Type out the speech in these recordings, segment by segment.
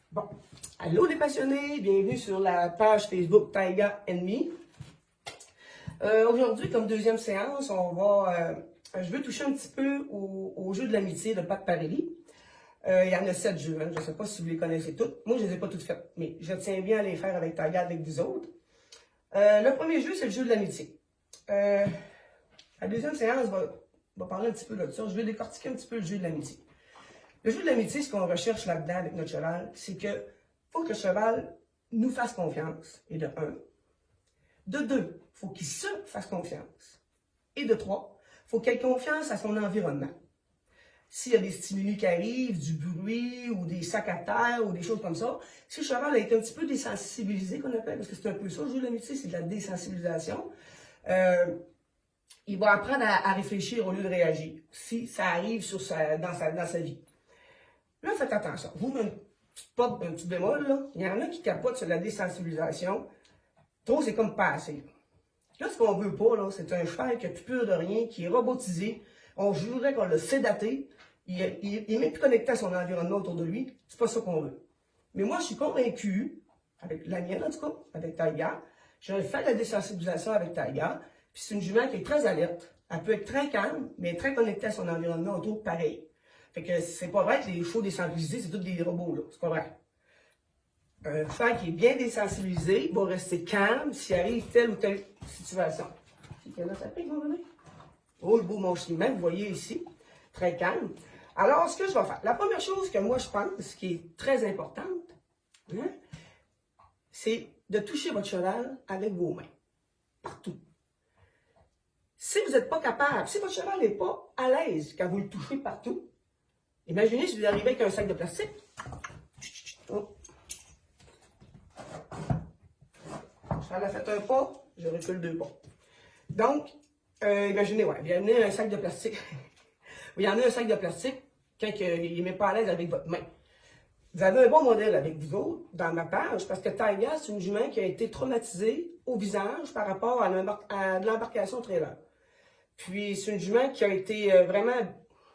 Bon, allô les passionnés, bienvenue sur la page Facebook Taiga Enemy. Aujourd'hui, comme deuxième séance, je veux toucher un petit peu au jeu de l'amitié de Pat Parelli. Il y en a 7 jeux, hein, je ne sais pas si vous les connaissez toutes. Moi, je ne les ai pas toutes faites, mais je tiens bien à les faire avec Taiga, avec vous autres. Le premier jeu, c'est le jeu de l'amitié. La deuxième séance va parler un petit peu de ça. Je vais décortiquer un petit peu le jeu de l'amitié. Le jeu de l'amitié, ce qu'on recherche là-dedans avec notre cheval, c'est que faut que le cheval nous fasse confiance, et de un. De deux, il faut qu'il se fasse confiance. Et de trois, il faut qu'il ait confiance à son environnement. S'il y a des stimuli qui arrivent, du bruit, ou des sacs à terre, ou des choses comme ça, si le cheval a été un petit peu désensibilisé, qu'on appelle, parce que c'est un peu ça, le jeu de l'amitié, c'est de la désensibilisation, il va apprendre à réfléchir au lieu de réagir, si ça arrive dans sa vie. Là, faites attention. Vous, une petite bémol, là, il y en a qui capotent sur la désensibilisation. Trop, c'est comme pas assez. Là, ce qu'on veut pas, là, c'est un cheval qui a plus peur de rien, qui est robotisé. On jurerait qu'on l'a sédaté. Il est même plus connecté à son environnement autour de lui. C'est pas ça qu'on veut. Mais moi, je suis convaincu, avec la mienne en tout cas, avec Taiga, j'ai fait la désensibilisation avec Taiga, puis c'est une jument qui est très alerte. Elle peut être très calme, mais très connectée à son environnement autour, pareil. Fait que c'est pas vrai que les chevaux désensibilisés, c'est tous des robots, là. C'est pas vrai. Un cheval qui est bien désensibilisé va rester calme s'il arrive telle ou telle situation. Oh, le beau monchement, vous voyez ici. Très calme. Alors, ce que je vais faire, la première chose que moi je pense, qui est très importante, hein, c'est de toucher votre cheval avec vos mains. Partout. Si vous n'êtes pas capable, si votre cheval n'est pas à l'aise quand vous le touchez partout, imaginez si vous arrivez avec un sac de plastique. Oh. Le cheval a fait un pas, je recule 2 pas. Donc, imaginez, il y a amené un sac de plastique. Il y en a un sac de plastique quand il n'est même pas à l'aise avec votre main. Vous avez un bon modèle avec vous autres dans ma page parce que Taiga, c'est une jument qui a été traumatisée au visage par rapport à de l'embarcation trailer. Puis, c'est une jument qui a été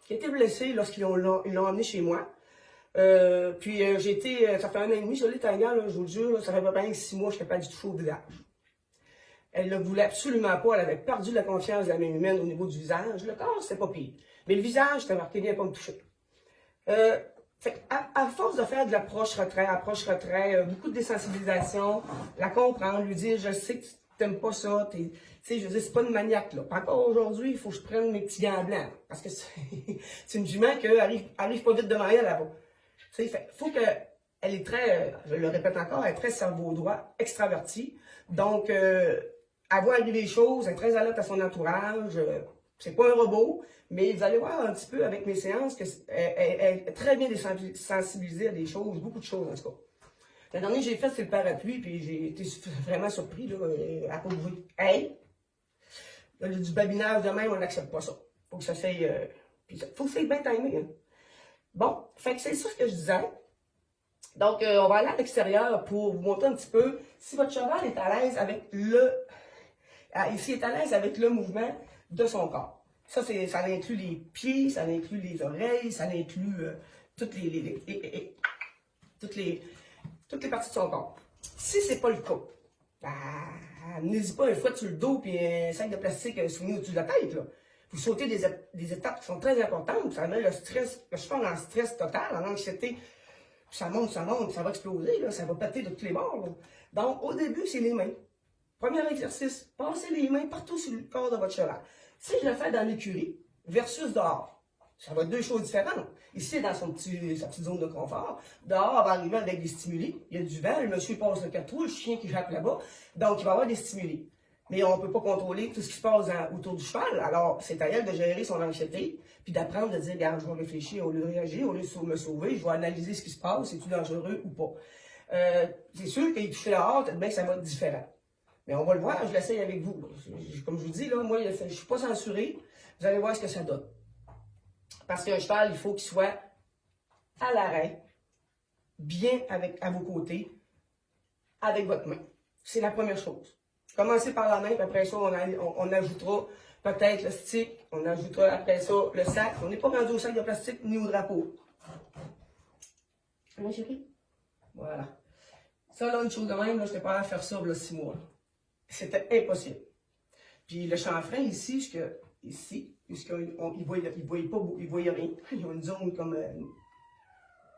qui a été blessée lorsqu'ils l'ont emmenée chez moi. Ça fait 1 an et demi, je l'ai Taiga, là, je vous le jure, là, ça fait pas bien 6 mois que je suis capable du toucher au visage. Elle ne voulait absolument pas, elle avait perdu la confiance de la main humaine au niveau du visage. Le corps, c'était pas pire. Mais le visage, c'était marqué bien pas me toucher. À force de faire de l'approche-retrait, beaucoup de désensibilisation, la comprendre, lui dire, je sais que tu n'aimes pas ça, je veux dire, c'est pas une maniaque, là. Encore aujourd'hui, il faut que je prenne mes petits gants blancs, parce que c'est une jument qui arrive pas vite devant elle, là-bas. Il faut qu'elle est très, je le répète encore, elle est très cerveau droit, extravertie. Donc, elle voit arriver les choses, elle est très alerte à son entourage. C'est pas un robot, mais vous allez voir un petit peu avec mes séances qu'elle est très bien sensibilisée à des choses, beaucoup de choses en tout cas. Le dernier que j'ai fait, c'est le parapluie, puis j'ai été vraiment surpris là, à cause de hey! Là, du babinage de même, on n'accepte pas ça. Faut que ça soit. Faut que ça soit bien timé. Hein. Bon, fait que c'est ça ce que je disais. Donc, on va aller à l'extérieur pour vous montrer un petit peu si votre cheval est à l'aise avec s'il est à l'aise avec le mouvement de son corps. Ça inclut les pieds, ça inclut les oreilles, ça inclut toutes les parties de son corps. Si c'est pas le cas, n'hésitez pas un fouet sur le dos et un sac de plastique soumis au-dessus de la tête. Là. Vous sautez des étapes qui sont très importantes. Ça met le cheval en stress total, en anxiété. Ça monte, ça va exploser, là, ça va péter de tous les bords. Là. Donc, au début, c'est les mains. Premier exercice, passez les mains partout sur le corps de votre cheval. Si je le fais dans l'écurie versus dehors, ça va être 2 choses différentes. Ici, dans sa petite zone de confort. Dehors, on va arriver avec des stimuli. Il y a du vent, le monsieur passe le 4 trous, le chien qui jappe là-bas. Donc, il va y avoir des stimuli. Mais on ne peut pas contrôler tout ce qui se passe autour du cheval. Alors, c'est à elle de gérer son anxiété, puis d'apprendre de dire, regarde, je vais réfléchir au lieu de réagir, au lieu de me sauver, je vais analyser ce qui se passe, c'est-tu dangereux ou pas. C'est sûr qu'il touche dehors, peut-être bien que ça va être différent. Mais on va le voir, je l'essaye avec vous. Comme je vous dis, là, moi, je ne suis pas censuré. Vous allez voir ce que ça donne. Parce qu'un cheval, il faut qu'il soit à l'arrêt, bien à vos côtés, avec votre main. C'est la première chose. Commencez par la main, puis après ça, on ajoutera peut-être le stick, on ajoutera après ça le sac. On n'est pas rendu au sac de plastique ni au drapeau. Allez, chérie? Voilà. Ça, là, une chose de même, là, je n'étais pas à faire ça, là, 6 mois. C'était impossible. Puis le chanfrein ici, puisqu'il ne voyait rien. Il y a une zone comme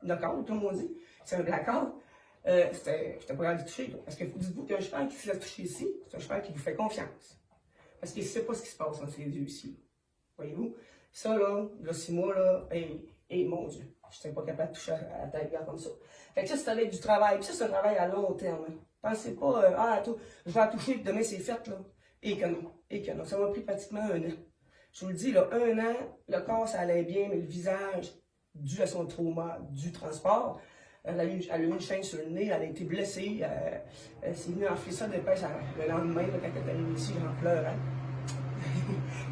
knockout, comme on dit. C'est un blackout. J'étais pas capable de toucher. Là. Parce que dites-vous qu'un cheval qui se laisse toucher ici, c'est un cheval qui vous fait confiance. Parce qu'il ne sait pas ce qui se passe entre les yeux ici. Voyez-vous? Ça, là, 6 mois, là, mon Dieu, je n'étais pas capable de toucher à la tête comme ça. Fait que ça, c'est avec du travail. Puis ça, c'est un travail à long terme. Hein. Pensez pas, je vais la toucher, puis demain, c'est fait, là. Et que non. Ça m'a pris pratiquement 1 an. Je vous le dis, là, 1 an, le corps, ça allait bien, mais le visage, dû à son trauma du transport, elle a eu une chaîne sur le nez, elle a été blessée, elle s'est venue enfler ça de pêche le lendemain, là, quand elle est arrivée ici, j'en pleurais.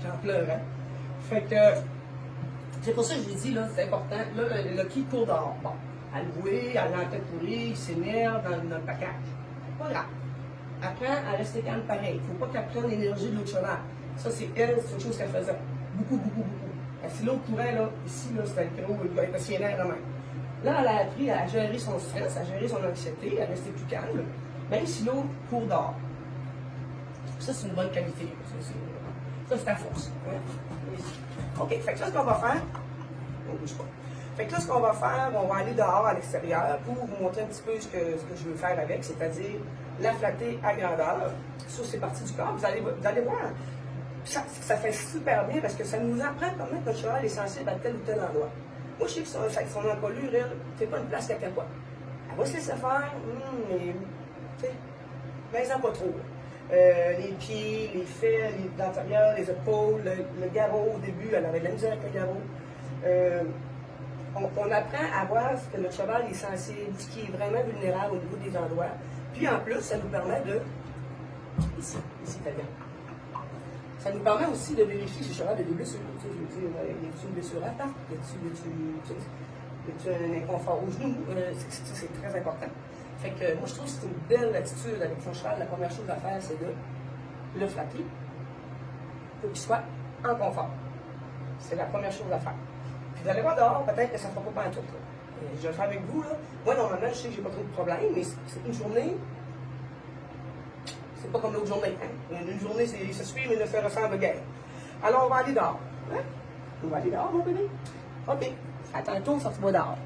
J'en pleurais. Fait que, c'est pour ça que je vous dis, là, c'est important. Là, le qui court dehors. Bon, à louer, à l'entête pourrie, il s'énerve dans le package. Pas grave. Apprends à rester calme pareil. Il ne faut pas qu'elle prenne l'énergie de l'autre cheval. Ça, c'est elle, c'est une chose qu'elle faisait. Beaucoup. Si l'autre courait, là, ici, là, c'était le gros, il va être aussi énervé même. Là, elle a appris à gérer son stress, à gérer son anxiété, à rester plus calme, même si l'autre court dehors. Ça, c'est une bonne qualité. Ça, c'est ta force. OK, fait que là, ce qu'on va faire, on bouge pas. Fait que là, ce qu'on va faire, on va aller dehors à l'extérieur pour vous montrer un petit peu ce que je veux faire avec, c'est-à-dire la flatter à grandeur sur ces parties du corps. Vous allez voir, ça fait super bien parce que ça nous apprend comment notre cheval est sensible à tel ou tel endroit. Moi, je sais que son encolure, elle, c'est pas une place qu'elle capote. Elle va se laisser faire, mais, tu sais, mais ça pas trop. Les pieds, les fers, les dentarières, les épaules, le garrot au début, elle avait de la misère avec le garrot. On apprend à voir ce que notre cheval est sensible, ce qui est vraiment vulnérable au niveau des endroits. Puis en plus, ça nous permet de. Ici, t'as bien. Ça nous permet aussi de vérifier si le cheval a des blessures. Tu sais, je veux dire, y a-t-il une blessure à la patte? Y a-t-il un inconfort au genou? C'est très important. Fait que moi, je trouve que c'est une belle attitude avec son cheval. La première chose à faire, c'est de le flatter pour qu'il soit en confort. C'est la première chose à faire. Puis vous allez voir dehors, peut-être que ça ne fera pas pantoute. Je vais le faire avec vous. Là. Moi, normalement, je sais que j'ai pas trop de problèmes, mais c'est une journée, c'est pas comme l'autre journée. Hein? Une journée, ça suit, mais ne se ressemble guère. Alors, on va aller dehors. Hein? On va aller dehors, mon bébé? OK. À tantôt, ça se voit dehors.